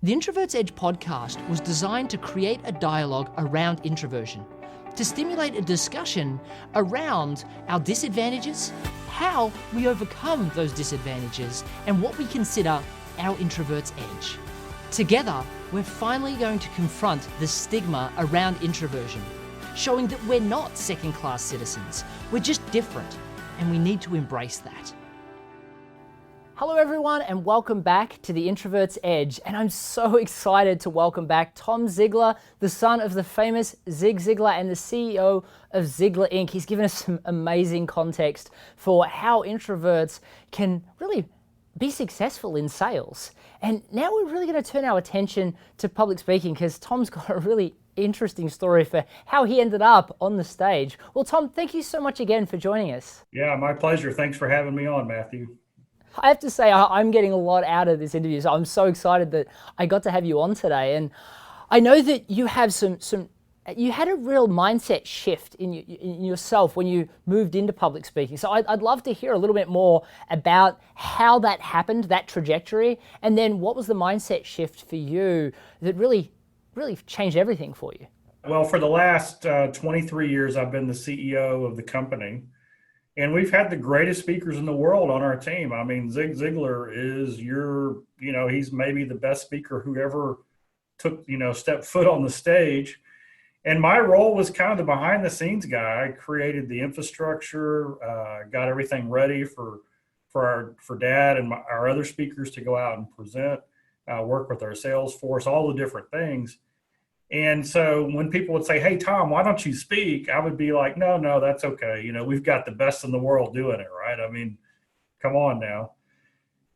The Introvert's Edge podcast was designed to create a dialogue around introversion, to stimulate a discussion around our disadvantages, how we overcome those disadvantages, and what we consider our introvert's edge. Together, we're finally going to confront the stigma around introversion, showing that we're not second-class citizens, we're just different, and we need to embrace that. Hello everyone, and welcome back to the Introvert's Edge. And I'm so excited to welcome back Tom Ziglar, the son of the famous Zig Ziglar and the CEO of Ziglar Inc. He's given us some amazing context for how introverts can really be successful in sales. And now we're really going to turn our attention to public speaking, because Tom's got a really interesting story for how he ended up on the stage. Well, Tom, thank you so much again for joining us. Yeah, my pleasure. Thanks for having me on, Matthew. I have to say, I'm getting a lot out of this interview, so I'm so excited that I got to have you on today. And I know that you have you had a real mindset shift in yourself when you moved into public speaking. So I'd love to hear a little bit more about how that happened, that trajectory, and then what was the mindset shift for you that really changed everything for you? Well, for the last 23 years, I've been the CEO of the company. And we've had the greatest speakers in the world on our team. I mean, Zig Ziglar is he's maybe the best speaker who ever stepped foot on the stage. And my role was kind of the behind the scenes guy. I created the infrastructure, got everything ready for Dad and our other speakers to go out and present, work with our sales force, all the different things. And so when people would say, "Hey, Tom, why don't you speak?" I would be like, no, that's okay. We've got the best in the world doing it, right? I mean, come on now.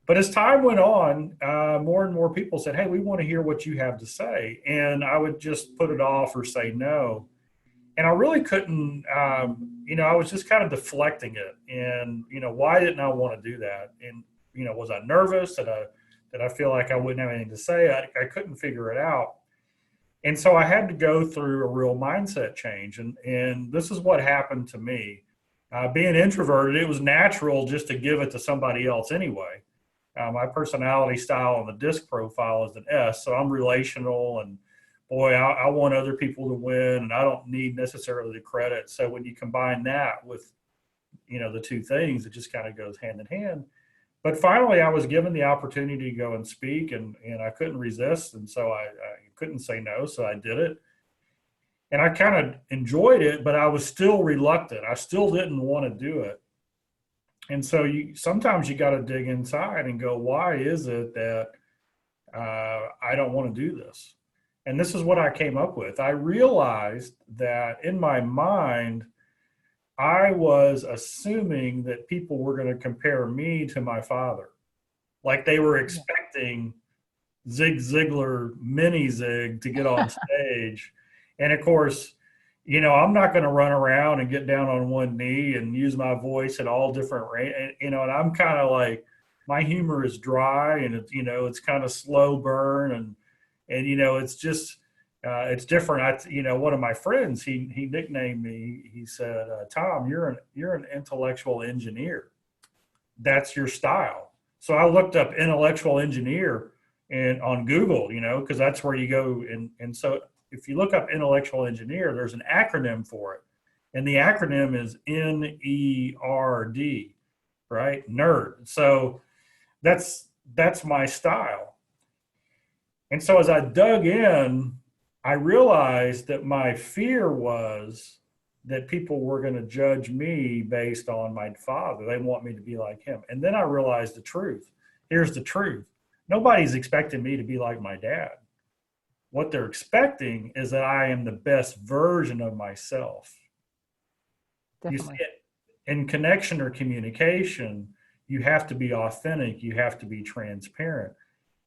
But as time went on, more and more people said, "Hey, we want to hear what you have to say." And I would just put it off or say no. And I really couldn't, I was just kind of deflecting it. And, why didn't I want to do that? And, was I nervous? Did I feel like I wouldn't have anything to say? I couldn't figure it out. And so I had to go through a real mindset change. And this is what happened to me. Being introverted, it was natural just to give it to somebody else anyway. My personality style on the DISC profile is an S, so I'm relational. And boy, I want other people to win, and I don't need necessarily the credit. So when you combine that with, the two things, it just kind of goes hand in hand. But finally, I was given the opportunity to go and speak, and I couldn't resist. And so I couldn't say no, so I did it. And I kind of enjoyed it, but I was still reluctant. I still didn't want to do it. And so sometimes you got to dig inside and go, why is it that I don't want to do this? And this is what I came up with. I realized that in my mind, I was assuming that people were going to compare me to my father. Like they were expecting Zig Ziglar, mini Zig, to get on stage. And of course, I'm not going to run around and get down on one knee and use my voice at all different range. And I'm kind of like, my humor is dry, and it's kind of slow burn, and it's just, it's different. One of my friends, he nicknamed me. He said, "Tom, you're an intellectual engineer. That's your style." So I looked up intellectual engineer and on Google, because that's where you go. And so if you look up intellectual engineer, there's an acronym for it, and the acronym is NERD, right? Nerd. So that's my style. And so as I dug in, I realized that my fear was that people were going to judge me based on my father. They want me to be like him. And then I realized the truth. Here's the truth. Nobody's expecting me to be like my dad. What they're expecting is that I am the best version of myself. Definitely. You see, in connection or communication, you have to be authentic. You have to be transparent.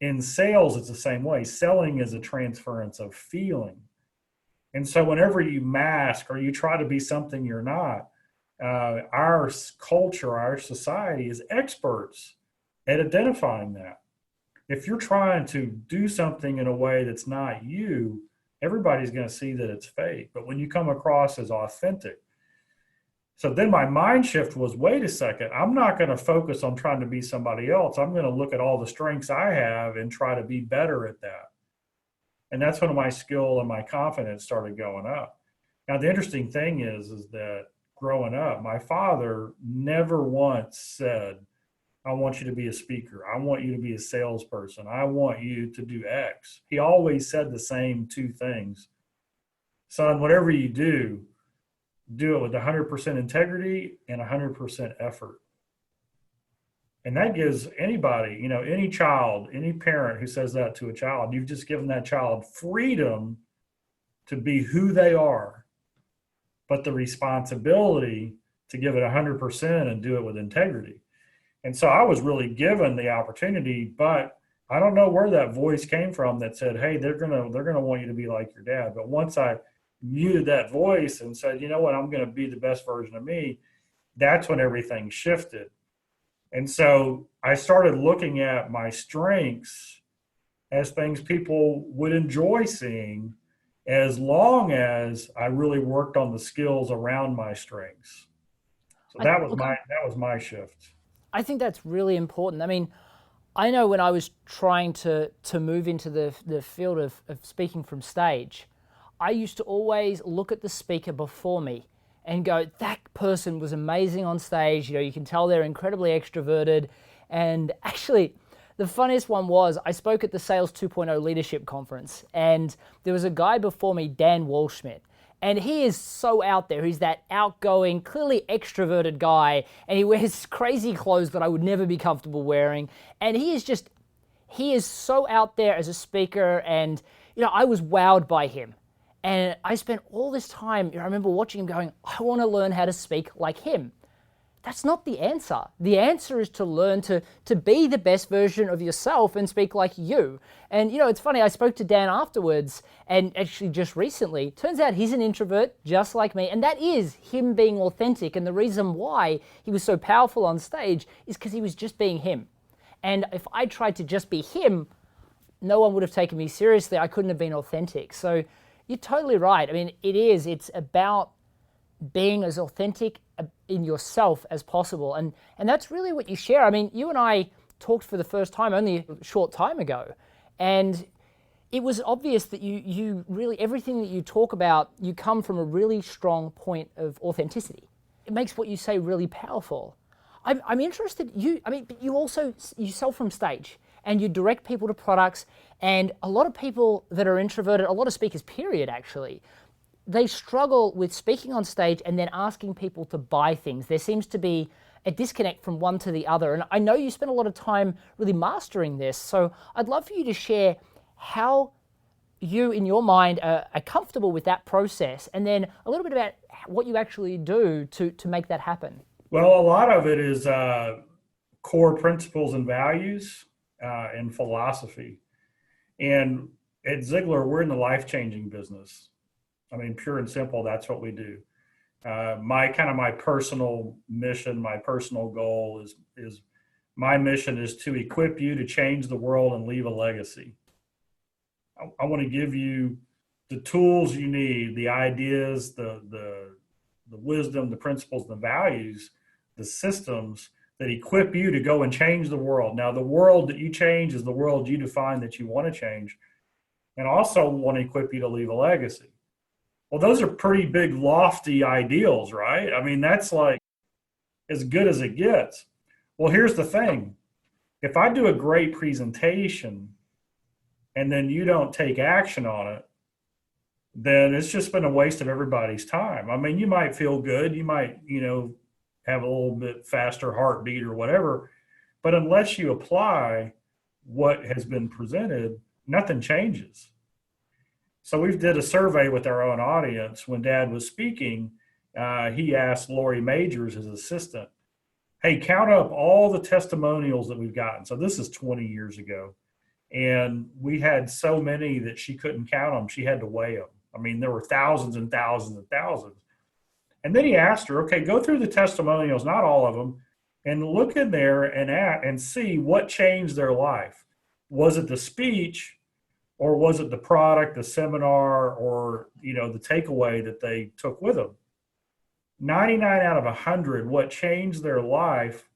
In sales, it's the same way. Selling is a transference of feeling. And so whenever you mask or you try to be something you're not, our culture, our society is experts at identifying that. If you're trying to do something in a way that's not you, everybody's going to see that it's fake. But when you come across as authentic, So then my mind shift was, wait a second, I'm not going to focus on trying to be somebody else. I'm going to look at all the strengths I have and try to be better at that. And that's when my skill and my confidence started going up. Now, the interesting thing is that growing up, my father never once said, I want you to be a speaker. I want you to be a salesperson. I want you to do X. He always said the same two things. Son, whatever you do it with 100% integrity and 100% effort. And that gives anybody, any child, any parent who says that to a child, you've just given that child freedom to be who they are, but the responsibility to give it 100% and do it with integrity. And so I was really given the opportunity, but I don't know where that voice came from that said, hey, they're gonna want you to be like your dad. But once I muted that voice and said, you know what, I'm going to be the best version of me, that's when everything shifted. And so I started looking at my strengths as things people would enjoy seeing, as long as I really worked on the skills around my strengths. So that was my shift. I think that's really important. I mean, I know when I was trying to move into the field of speaking from stage, I used to always look at the speaker before me and go, that person was amazing on stage. You can tell they're incredibly extroverted. And actually, the funniest one was I spoke at the Sales 2.0 Leadership Conference, and there was a guy before me, Dan Walschmidt. And he is so out there. He's that outgoing, clearly extroverted guy, and he wears crazy clothes that I would never be comfortable wearing. And he is so out there as a speaker, and I was wowed by him. And I spent all this time, I remember watching him going, I want to learn how to speak like him. That's not the answer. The answer is to learn to be the best version of yourself and speak like you. And it's funny, I spoke to Dan afterwards, and actually just recently, turns out he's an introvert just like me, and that is him being authentic. And the reason why he was so powerful on stage is because he was just being him. And if I tried to just be him, no one would have taken me seriously. I couldn't have been authentic. So you're totally right. I mean, it's about being as authentic in yourself as possible. And that's really what you share. I mean, you and I talked for the first time only a short time ago. And it was obvious that you really, everything that you talk about, you come from a really strong point of authenticity. It makes what you say really powerful. I'm interested, but you sell from stage and you direct people to products, and a lot of people that are introverted, a lot of speakers period actually, they struggle with speaking on stage and then asking people to buy things. There seems to be a disconnect from one to the other. And I know you spent a lot of time really mastering this. So I'd love for you to share how you, in your mind, are comfortable with that process, and then a little bit about what you actually do to make that happen. Well, a lot of it is core principles and values and philosophy. And at Ziglar, we're in the life-changing business. I mean, pure and simple, that's what we do. My personal mission, my personal goal is my mission is to equip you to change the world and leave a legacy. I want to give you the tools you need, the ideas, the wisdom, the principles, the values, the systems that equip you to go and change the world. Now, the world that you change is the world you define that you want to change, and also want to equip you to leave a legacy. Well, those are pretty big, lofty ideals, right? I mean, that's like as good as it gets. Well, here's the thing. If I do a great presentation and then you don't take action on it, then it's just been a waste of everybody's time. I mean, you might feel good. You might, have a little bit faster heartbeat or whatever. But unless you apply what has been presented, nothing changes. So we did a survey with our own audience. When Dad was speaking, he asked Lori Majors, his assistant, hey, count up all the testimonials that we've gotten. So this is 20 years ago. And we had so many that she couldn't count them. She had to weigh them. I mean, there were thousands and thousands and thousands. And then he asked her, okay, go through the testimonials, not all of them, and look in there and see what changed their life. Was it the speech, or was it the product, the seminar, or the takeaway that they took with them? 99 out of 100, what changed their life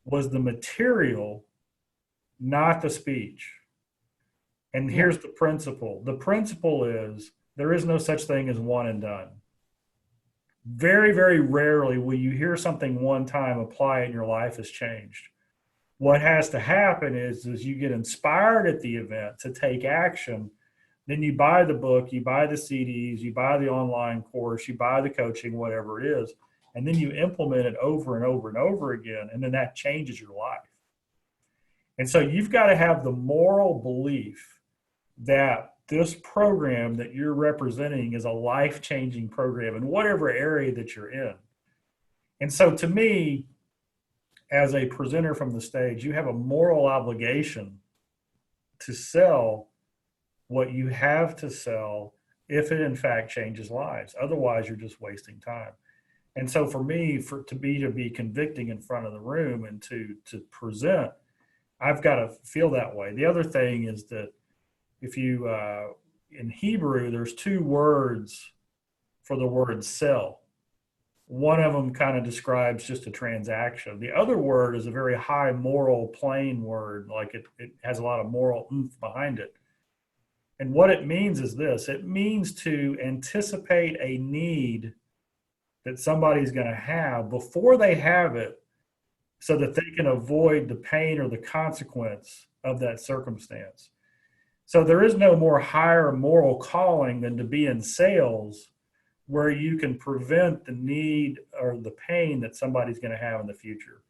was the material, not the speech. And Yeah. here's the principle. The principle is there is no such thing as one and done. Very, very rarely will you hear something one time, apply it, and your life has changed. What has to happen is you get inspired at the event to take action. Then you buy the book, you buy the CDs, you buy the online course, you buy the coaching, whatever it is, and then you implement it over and over and over again. And then that changes your life. And so you've got to have the moral belief that this program that you're representing is a life-changing program in whatever area that you're in. And so to me, as a presenter from the stage, you have a moral obligation to sell what you have to sell if it in fact changes lives. Otherwise, you're just wasting time. And so for me, to be convicting in front of the room and to present, I've got to feel that way. The other thing is that if you, in Hebrew, there's two words for the word sell. One of them kind of describes just a transaction. The other word is a very high moral plain word, like it has a lot of moral oomph behind it. And what it means is this: it means to anticipate a need that somebody's going to have before they have it, so that they can avoid the pain or the consequence of that circumstance. So there is no more higher moral calling than to be in sales, where you can prevent the need or the pain that somebody's going to have in the future.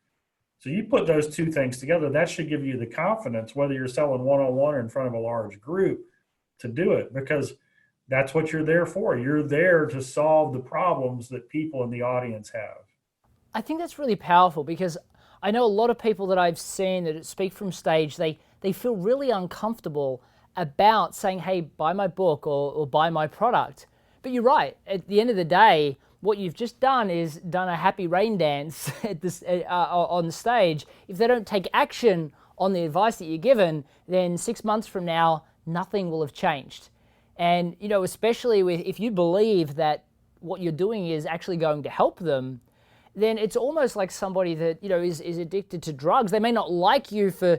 So you put those two things together, that should give you the confidence, whether you're selling one-on-one or in front of a large group, to do it, because that's what you're there for. You're there to solve the problems that people in the audience have. I think that's really powerful, because I know a lot of people that I've seen that speak from stage, they feel really uncomfortable about saying, hey, buy my book or buy my product. But you're right. At the end of the day, what you've just done is done a happy rain dance on the stage. If they don't take action on the advice that you're given, then 6 months from now, nothing will have changed. And, especially if you believe that what you're doing is actually going to help them, then it's almost like somebody that, is addicted to drugs. They may not like you for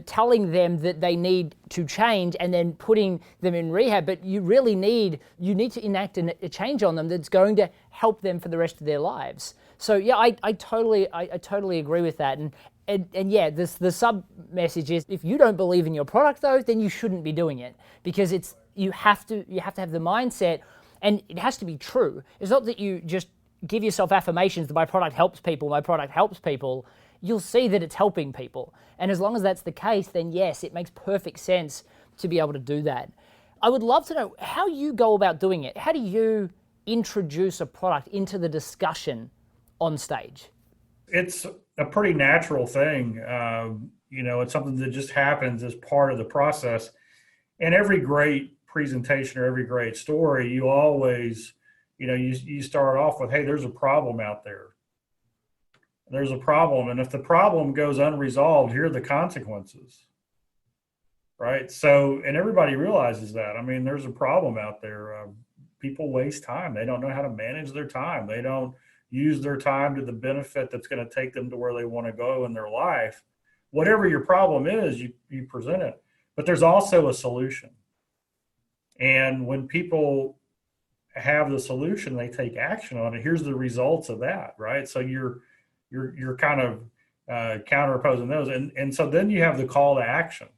telling them that they need to change and then putting them in rehab, but you need to enact a change on them that's going to help them for the rest of their lives. So yeah, I totally agree with that. And yeah, the sub message is, if you don't believe in your product though, then you shouldn't be doing it, because you have to have the mindset, and it has to be true. It's not that you just give yourself affirmations that my product helps people. You'll see that it's helping people. And as long as that's the case, then yes, it makes perfect sense to be able to do that. I would love to know how you go about doing it. How do you introduce a product into the discussion on stage? It's a pretty natural thing. It's something that just happens as part of the process. And every great presentation or every great story, you always, you start off with, hey, there's a problem out there. There's a problem. And if the problem goes unresolved, here are the consequences. Right. So, and everybody realizes that. I mean, there's a problem out there. People waste time. They don't know how to manage their time. They don't use their time to the benefit that's going to take them to where they want to go in their life. Whatever your problem is, you present it. But there's also a solution. And when people have the solution, they take action on it. Here's the results of that, right? So you're kind of counterposing those, and so then you have the call to action.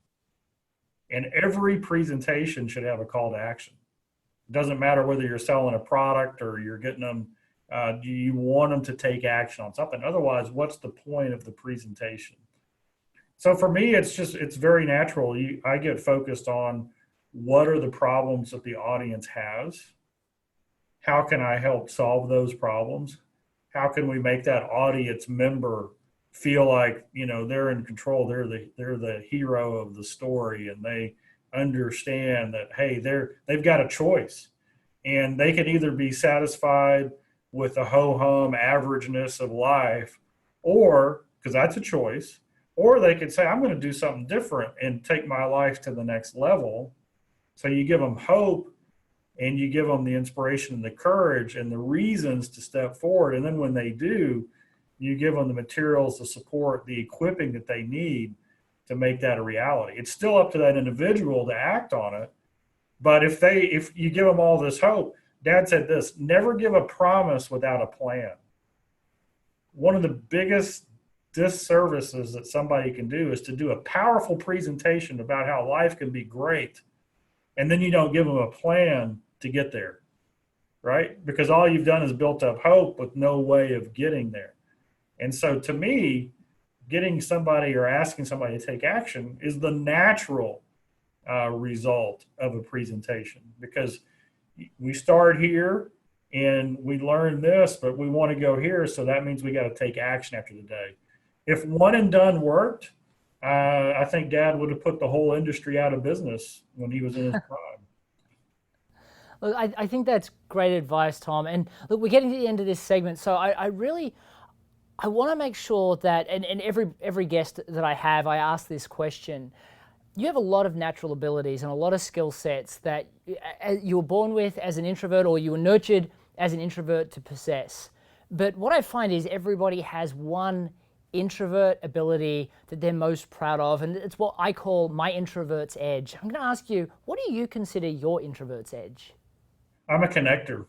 And every presentation should have a call to action. It doesn't matter whether you're selling a product or you're getting them. You want them to take action on something. Otherwise, what's the point of the presentation? So for me, it's very natural. I get focused on what are the problems that the audience has. How can I help solve those problems? How can we make that audience member feel like, they're in control? They're the hero of the story, and they understand that, hey, they've got a choice, and they can either be satisfied with the ho-hum averageness of life, or, because that's a choice, or they could say, I'm going to do something different and take my life to the next level. So you give them hope, and you give them the inspiration and the courage and the reasons to step forward. And then when they do, you give them the materials, the support, the equipping that they need to make that a reality. It's still up to that individual to act on it. But if you give them all this hope, Dad said this, never give a promise without a plan. One of the biggest disservices that somebody can do is to do a powerful presentation about how life can be great, and then you don't give them a plan to get there, right? Because all you've done is built up hope with no way of getting there. And so to me, getting somebody or asking somebody to take action is the natural result of a presentation, because we start here and we learn this, but we want to go here. So that means we got to take action after the day. If one and done worked, I think Dad would have put the whole industry out of business when he was in his prime. Look, I think that's great advice, Tom. And look, we're getting to the end of this segment. So I want to make sure that, and every guest that I have, I ask this question. You have a lot of natural abilities and a lot of skill sets that you were born with as an introvert, or you were nurtured as an introvert to possess. But what I find is everybody has one introvert ability that they're most proud of, and it's what I call my introvert's edge. I'm going to ask you, what do you consider your introvert's edge? I'm a connector.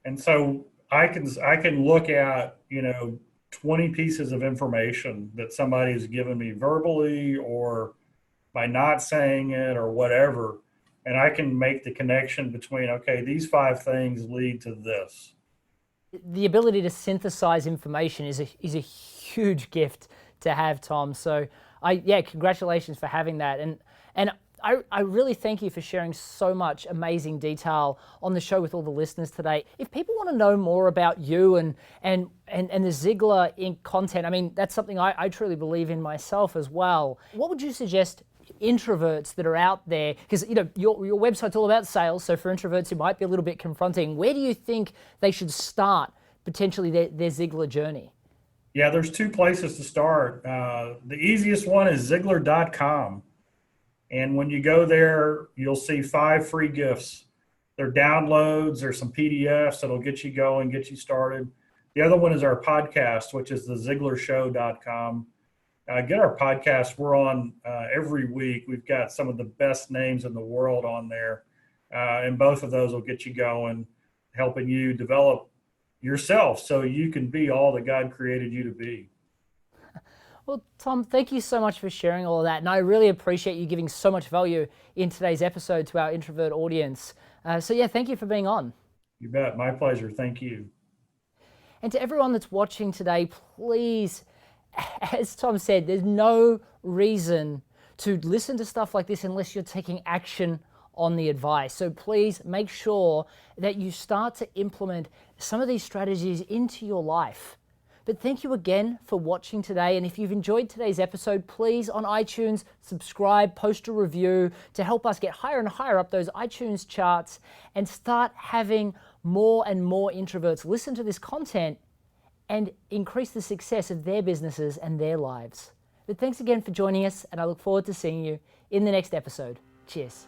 And so I can look at, 20 pieces of information that somebody has given me verbally or by not saying it or whatever, and I can make the connection between, okay, these 5 things lead to this. The ability to synthesize information is a huge gift to have, Tom. So congratulations for having that. And I really thank you for sharing so much amazing detail on the show with all the listeners today. If people want to know more about you and the Ziglar Inc. content, I mean, that's something I truly believe in myself as well. What would you suggest introverts that are out there, because your website's all about sales, so for introverts it might be a little bit confronting. Where do you think they should start potentially their Ziglar journey? Yeah, there's 2 places to start. The easiest one is Ziglar.com. And when you go there, you'll see 5 free gifts. They're downloads, there's some PDFs that'll get you going, get you started. The other one is our podcast, which is the ZiglarShow.com. Get our podcast. We're on every week. We've got some of the best names in the world on there. And both of those will get you going, helping you develop yourself so you can be all that God created you to be. Well, Tom, thank you so much for sharing all of that. And I really appreciate you giving so much value in today's episode to our introvert audience. Thank you for being on. You bet. My pleasure. Thank you. And to everyone that's watching today, please, as Tom said, there's no reason to listen to stuff like this unless you're taking action on the advice. So please make sure that you start to implement some of these strategies into your life. But thank you again for watching today. And if you've enjoyed today's episode, please on iTunes, subscribe, post a review to help us get higher and higher up those iTunes charts and start having more and more introverts listen to this content and increase the success of their businesses and their lives. But thanks again for joining us, and I look forward to seeing you in the next episode. Cheers.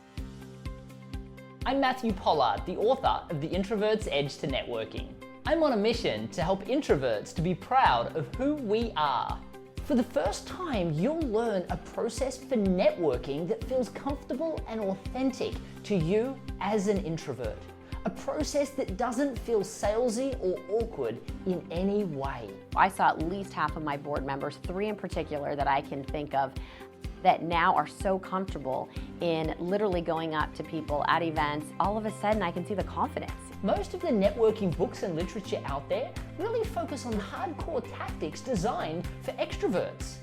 I'm Matthew Pollard, the author of The Introvert's Edge to Networking. I'm on a mission to help introverts to be proud of who we are. For the first time, you'll learn a process for networking that feels comfortable and authentic to you as an introvert. A process that doesn't feel salesy or awkward in any way. I saw at least half of my board members, 3 in particular that I can think of, that now are so comfortable in literally going up to people at events. All of a sudden, I can see the confidence. Most of the networking books and literature out there really focus on hardcore tactics designed for extroverts.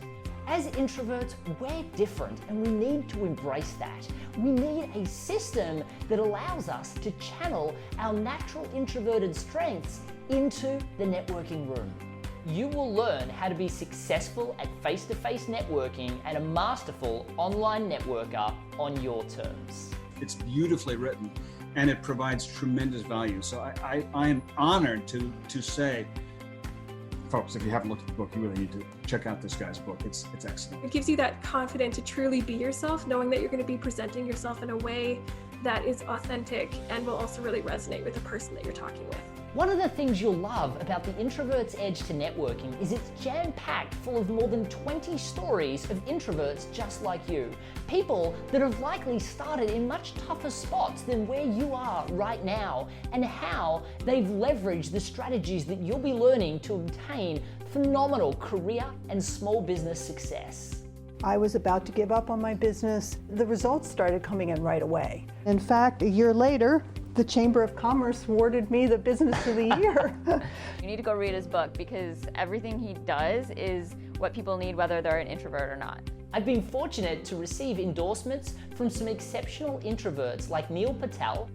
As introverts, we're different and we need to embrace that. We need a system that allows us to channel our natural introverted strengths into the networking room. You will learn how to be successful at face-to-face networking and a masterful online networker on your terms. It's beautifully written and it provides tremendous value. So I am honored to say, folks, if you haven't looked at the book, you really need to check out this guy's book. It's excellent. It gives you that confidence to truly be yourself, knowing that you're going to be presenting yourself in a way that is authentic and will also really resonate with the person that you're talking with. One of the things you'll love about the Introvert's Edge to Networking is it's jam-packed full of more than 20 stories of introverts just like you. People that have likely started in much tougher spots than where you are right now, and how they've leveraged the strategies that you'll be learning to obtain phenomenal career and small business success. I was about to give up on my business. The results started coming in right away. In fact, a year later, the Chamber of Commerce awarded me the Business of the Year. You need to go read his book because everything he does is what people need, whether they're an introvert or not. I've been fortunate to receive endorsements from some exceptional introverts like Neil Patel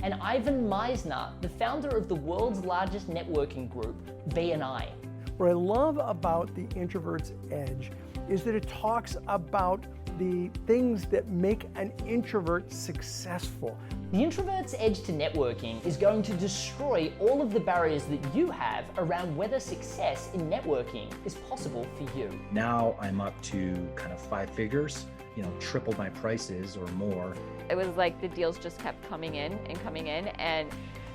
and Ivan Meisner, the founder of the world's largest networking group, BNI. What I love about the Introvert's Edge is that it talks about the things that make an introvert successful. The Introvert's Edge to Networking is going to destroy all of the barriers that you have around whether success in networking is possible for you. Now I'm up to kind of 5 figures, triple my prices or more. It was like the deals just kept coming in, and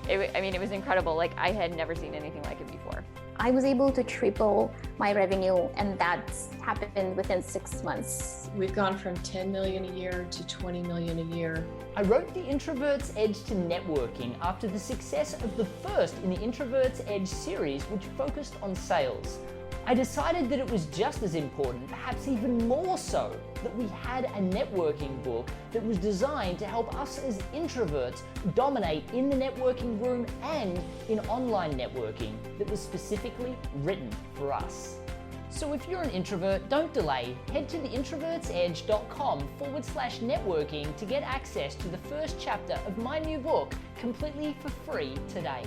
it was incredible. Like, I had never seen anything like it before. I was able to triple my revenue, and that's happened within 6 months. We've gone from 10 million a year to 20 million a year. I wrote The Introvert's Edge to Networking after the success of the first in the Introvert's Edge series, which focused on sales. I decided that it was just as important, perhaps even more so, that we had a networking book that was designed to help us as introverts dominate in the networking room and in online networking, that was specifically written for us. So if you're an introvert, don't delay. Head to theintrovertsedge.com/networking to get access to the first chapter of my new book completely for free today.